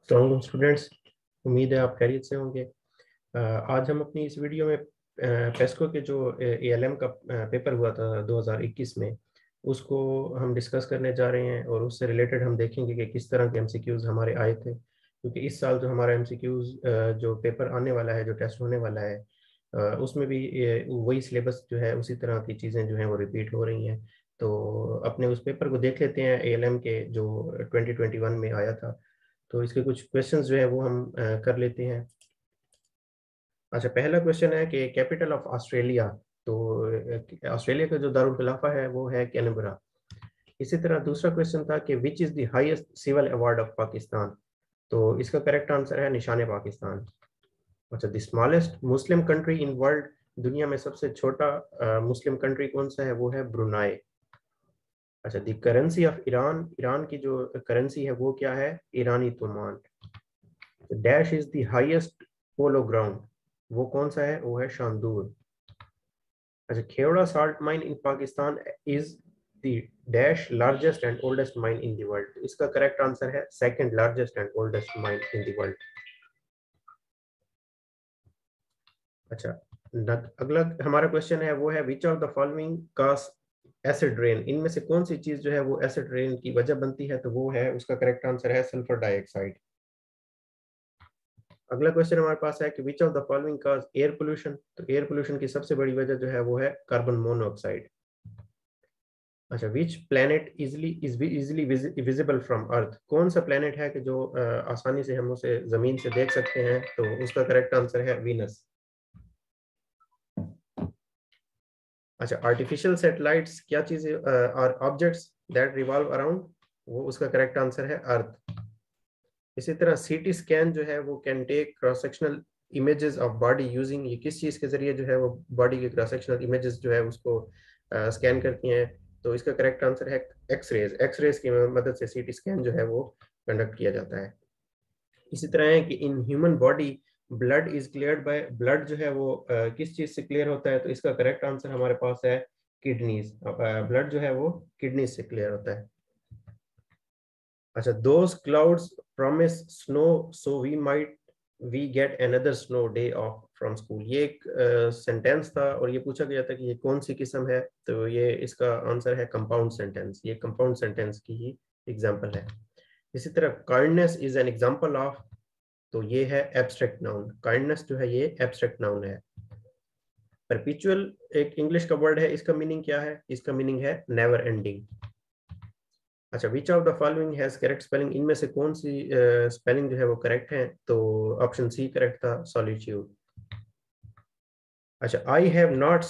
अस्सलाम स्टूडेंट्स, उम्मीद है आप खैरियत से होंगे। आज हम अपनी इस वीडियो में पेस्को के जो एएलएम का पेपर हुआ था 2021 में, उसको हम डिस्कस करने जा रहे हैं और उससे रिलेटेड हम देखेंगे कि किस तरह के एमसीक्यूज़ हमारे आए थे, क्योंकि इस साल जो हमारा एमसीक्यूज़ जो पेपर आने वाला है, जो टेस्ट होने वाला है, उसमें भी वही सिलेबस जो है, उसी तरह की चीज़ें जो हैं वो रिपीट हो रही हैं। तो अपने उस पेपर को देख लेते हैं एएलएम के जो 2021 में आया था। तो इसके कुछ क्वेश्चंस जो है वो हम कर लेते हैं। अच्छा, पहला क्वेश्चन है कि कैपिटल ऑफ ऑस्ट्रेलिया। तो ऑस्ट्रेलिया का जो दारुल खिलाफा है वो है कैनबरा। इसी तरह दूसरा क्वेश्चन था कि which is the highest civil award of Pakistan. तो इसका करेक्ट आंसर है निशान पाकिस्तान। अच्छा, the smallest Muslim country in world. दुनिया में सबसे छोटा मुस्लिम कंट्री कौन सा है, वो है ब्रुनाई। अच्छा, the currency of Iran. Iran की जो करेंसी है वो क्या है, ईरानी तोमान। Dash is the highest polo ground, वो कौन सा है, वो है शांदूर। अच्छा, Khewra salt mine in Pakistan is the dash largest and oldest mine in the world. इसका करेक्ट आंसर है second largest and oldest mine in the world. अच्छा, अगला हमारा क्वेश्चन है वो है which of the following cause acid rain. इनमें से कौन सी चीज जो है वो एसिड रेन की वजह बनती है, तो वो है, उसका करेक्ट आंसर है सल्फर डाइऑक्साइड। अगला क्वेश्चन हमारे पास है कि विच of the following cause air pollution. तो एयर पोल्यूशन की सबसे बड़ी वजह जो है वो है कार्बन मोनोऑक्साइड। अच्छा, which planet easily visible from earth. कौन सा प्लैनेट है कि जो आसानी से हम उसे जमीन से देख सकते हैं, तो उसका करेक्ट आंसर है वीनस। अच्छा, आर्टिफिशियल सैटेलाइट्स क्या चीजें और ऑब्जेक्ट्स दैट रिवॉल्व अराउंड, वो उसका करेक्ट आंसर है अर्थ। इसी तरह सीटी स्कैन जो है वो can take cross sectional images of body using, ये किस चीज के जरिए जो है वो बॉडी के क्रॉस सेक्शनल इमेजेस जो है उसको स्कैन करती हैं, तो इसका करेक्ट आंसर है एक्सरेज। एक्सरेज की मदद से सीटी स्कैन जो है वो कंडक्ट किया जाता है। इसी तरह है कि in human body blood is cleared by, blood जो है वो किस चीज से क्लियर होता है, तो इसका करेक्ट आंसर हमारे पास है किडनीज। ब्लड जो है वो किडनीज से क्लियर होता है। अच्छा, those clouds promise snow so we get another snow day off from school. ये एक सेंटेंस था और ये पूछा गया था कि ये कौन सी किस्म है, तो ये इसका आंसर है कंपाउंड सेंटेंस। ये कंपाउंड सेंटेंस की ही एग्जांपल है। इसी तरह kindness is an example of, तो ये है एब्स्ट्रैक्ट नाउन। काइंडनेस जो है ये एब्स्ट्रैक्ट नाउन है। परपेचुअल एक इंग्लिश का वर्ड है, इसका मीनिंग क्या है, इसका मीनिंग है नेवर एंडिंग। अच्छा, which of the following has correct spelling. इनमें से कौन सी स्पेलिंग जो है वो करेक्ट है, तो ऑप्शन सी करेक्ट था, सॉलिट्यूड। अच्छा, I have not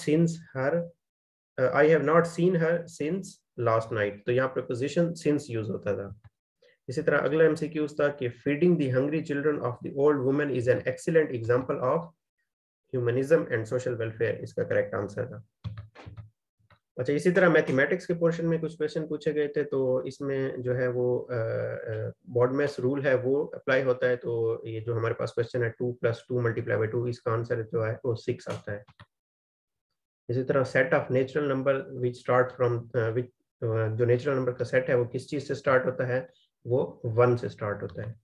seen her since last night, तो यहाँ प्रपोजिशन सिंस यूज होता था। इसी तरह अगला एमसीक्यू था कि feeding the hungry children of the old women is an excellent example of humanism and social welfare, इसका करेक्ट आंसर था। अच्छा, इसी तरह मैथमेटिक्स के पोर्शन में कुछ क्वेश्चन पूछे गए थे, तो इसमें जो है वो बॉडमेस रूल है वो अप्लाई होता है। तो ये जो हमारे पास क्वेश्चन है 2 + 2 × 2, इसका आंसर जो है वो 6 आता है। इसी तरह set of natural number which start from which, जो नेचुरल नंबर का सेट है वो किस चीज से स्टार्ट होता है, वो 1 से स्टार्ट होता है।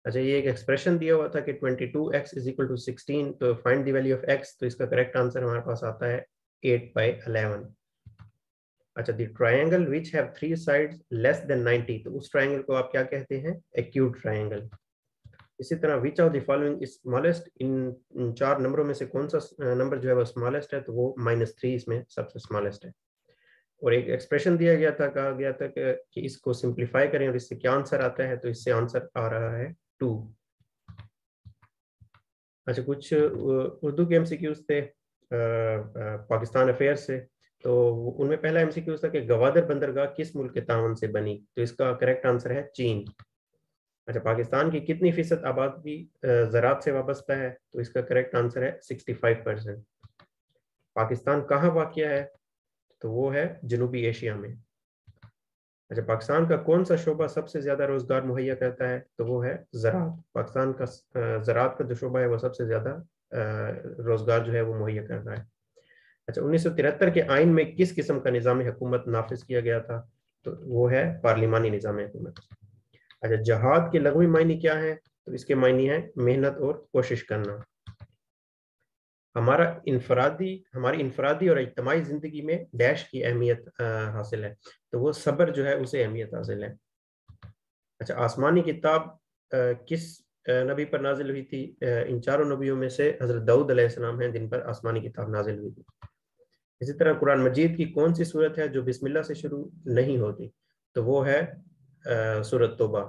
अच्छा, ये एक एक्सप्रेशन दिया हुआ था कि 22x = 16, तो find the value of x, तो इसका करेक्ट आंसर हमारे पास आता है 8/11। अच्छा, the triangle which have 3 sides less than 90, तो उस ट्रायंगल को आप क्या कहते हैं, एक्यूट ट्रायंगल। इसी तरह which of the following is smallest. इन 4 नंबरों में से कौन सा नंबर जो है वो स्मॉलेस्ट है, तो वो -3 इसमें सबसे स्मॉलेस्ट है। और एक एक्सप्रेशन दिया गया था, कहा गया था कि इसको सिंप्लीफाई करें और इससे क्या आंसर आता है, तो इससे आंसर आ रहा है 2। अच्छा, कुछ उर्दू के एमसीक्यूज थे पाकिस्तान अफेयर्स से। तो उनमें पहला एमसीक्यू था कि गवादर बंदरगाह किस मुल्क के तावन से बनी, तो इसका करेक्ट आंसर है चीन। अच्छा, पाकिस्तान की कितनी फीसद आबादी ज़राअत से वाबस्ता है, तो इसका करेक्ट आंसर है 65%। पाकिस्तान कहाँ वाक़या है, तो वो है जनूबी एशिया में। अच्छा, पाकिस्तान का कौन सा शोबा सबसे ज्यादा रोजगार मुहैया करता है, तो वो है ज़राअत। पाकिस्तान का ज़राअत का जो शोबा है वो सबसे ज्यादा रोजगार जो है वो मुहैया कर रहा है। अच्छा, 1973 के आइन में किस किस्म का निज़ाम हुकूमत नाफिज किया गया था, तो वो है पार्लिमानी निज़ाम हुकूमत। अच्छा, जहाद के लगवी मायने क्या है? तो इसके मायने हैं मेहनत और कोशिश करना। हमारी इनफरादी और इज्तिमाई ज़िंदगी में डैश की अहमियत हासिल है, तो वो सब्र जो है उसे अहमियत हासिल है। अच्छा, आसमानी किताब किस नबी पर नाजिल हुई थी? इन चारों नबियों में से हज़रत दाऊद अलैहिस्सलाम हैं जिन पर आसमानी किताब नाजिल हुई थी। इसी तरह कुरान मजीद की कौन सी सूरत है जो बिस्मिल्लाह से शुरू नहीं होती? तो वो है सूरत तौबा।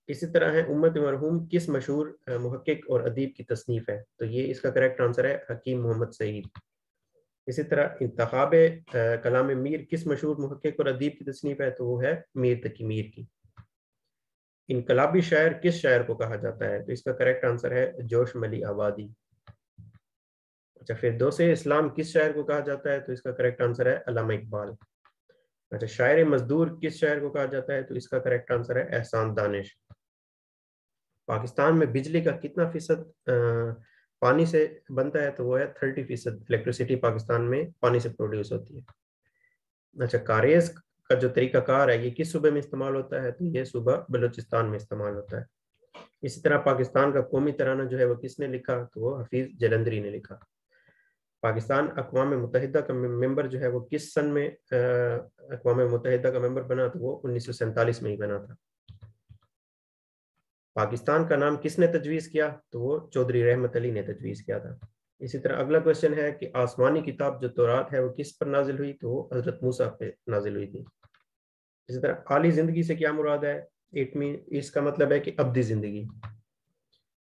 इसी तरह है उम्मत मरहूम किस मशहूर मुहक्किक और अदीब की तसनीफ़ है? तो ये इसका करेक्ट आंसर है हकीम मोहम्मद सईद। इसी तरह इंतखाब कलाम मीर किस मशहूर मुहक्किक और अदीब की तसनीफ़ है? तो वो है मीर तकी मीर की। इनकलाबी शायर किस शायर को कहा जाता है? तो इसका करेक्ट आंसर है जोश मली आबादी। अच्छा, फिरदौसे इस्लाम किस शायर को कहा जाता है? तो इसका करेक्ट आंसर है अल्लामा इकबाल। अच्छा, शायर मजदूर किस शायर को कहा जाता है? तो इसका करेक्ट आंसर है एहसान दानिश। पाकिस्तान में बिजली का कितना फीसद पानी से बनता है? तो वो है 30%। इलेक्ट्रिसिटी पाकिस्तान में पानी से प्रोड्यूस होती है। अच्छा, कारेज का जो तरीकाकार है ये किस सूबे में इस्तेमाल होता है? तो ये सूबा बलूचिस्तान में इस्तेमाल होता है। इसी तरह पाकिस्तान का कौमी तराना जो है वो किसने लिखा? तो वो हफीज जलंधरी ने लिखा। पाकिस्तान अक़वाम मुत्तहिदा का मेंबर जो है वो किस सन में अक़वाम मुत्तहिदा का मेंबर बना? तो वो 1947 में ही बना था। पाकिस्तान का नाम किसने तजवीज़ किया? तो वो चौधरी रहमत अली ने तजवीज़ किया था। इसी तरह अगला क्वेश्चन है कि आसमानी किताब जो तौरात है वो किस पर नाजिल हुई? तो वो हज़रत मूसा पे नाजिल हुई थी। इसी तरह आली ज़िंदगी से क्या मुराद है? इट मीन इसका मतलब है कि अब्दी ज़िंदगी।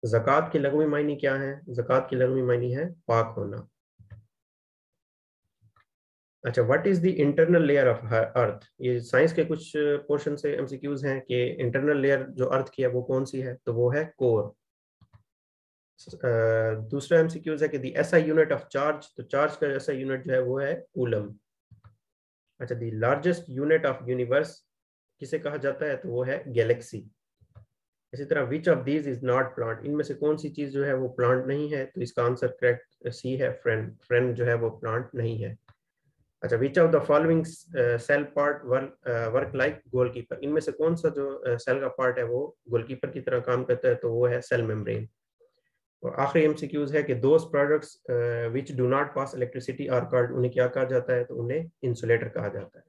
ज़कात के लगवी मायने क्या है? ज़कात के लगवी मायने है पाक होना। अच्छा, what is the internal layer of earth? ये साइंस के कुछ पोर्शन से एमसीक्यूज हैं कि इंटरनल लेयर जो अर्थ की है वो कौन सी है? तो वो है कोर। दूसरा एमसीक्यूज है कि the SI unit of charge, तो चार्ज का एसआई यूनिट जो है वो है कूलम। अच्छा, the largest unit of universe किसे कहा जाता है? तो वो है गैलेक्सी। इसी तरह which of these is not plant? इनमें से कौन सी चीज जो है वो प्लांट नहीं है? तो इसका आंसर करेक्ट सी है, फ्रेंड। फ्रेंड जो है वो प्लांट नहीं है। अच्छा, which of the following cell part work like goalkeeper? इनमें से कौन सा जो सेल का पार्ट है वो गोलकीपर की तरह काम करता है? तो वो है सेल मेम्ब्रेन। और आखिरी एमसीक्यूज है कि those products which do not pass electricity are called, उन्हें क्या कहा जाता है? तो उन्हें इंसुलेटर कहा जाता है।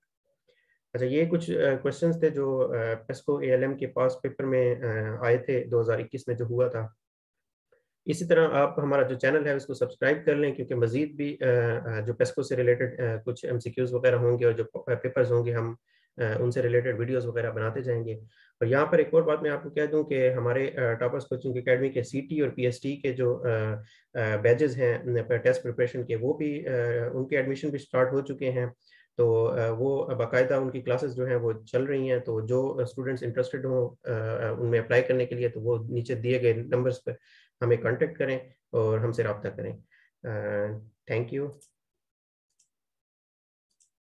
अच्छा, ये कुछ क्वेश्चंस थे जो पेस्को एएलएम के पास पेपर में आए थे 2021 में जो हुआ था। इसी तरह आप हमारा जो चैनल है उसको सब्सक्राइब कर लें, क्योंकि मजीद भी जो पेस्को से रिलेटेड कुछ एमसीक्यूज वगैरह होंगे और जो पेपर्स होंगे हम उनसे रिलेटेड वीडियोस वगैरह बनाते जाएंगे। और यहाँ पर एक और बात मैं आपको कह दूं कि हमारे टॉपर्स कोचिंग एकेडमी के सीटी और पीएसटी के जो बैचेस हैं टेस्ट प्रिपरेशन के, वो भी उनके एडमिशन भी स्टार्ट हो चुके हैं। तो वो बाकायदा उनकी क्लासेस जो हैं वो चल रही हैं। तो जो स्टूडेंट्स इंटरेस्टेड हों उनमें अप्लाई करने के लिए, तो वो नीचे दिए गए नंबर्स पर हमें कांटेक्ट करें और हमसे रब्ता करें। Thank you.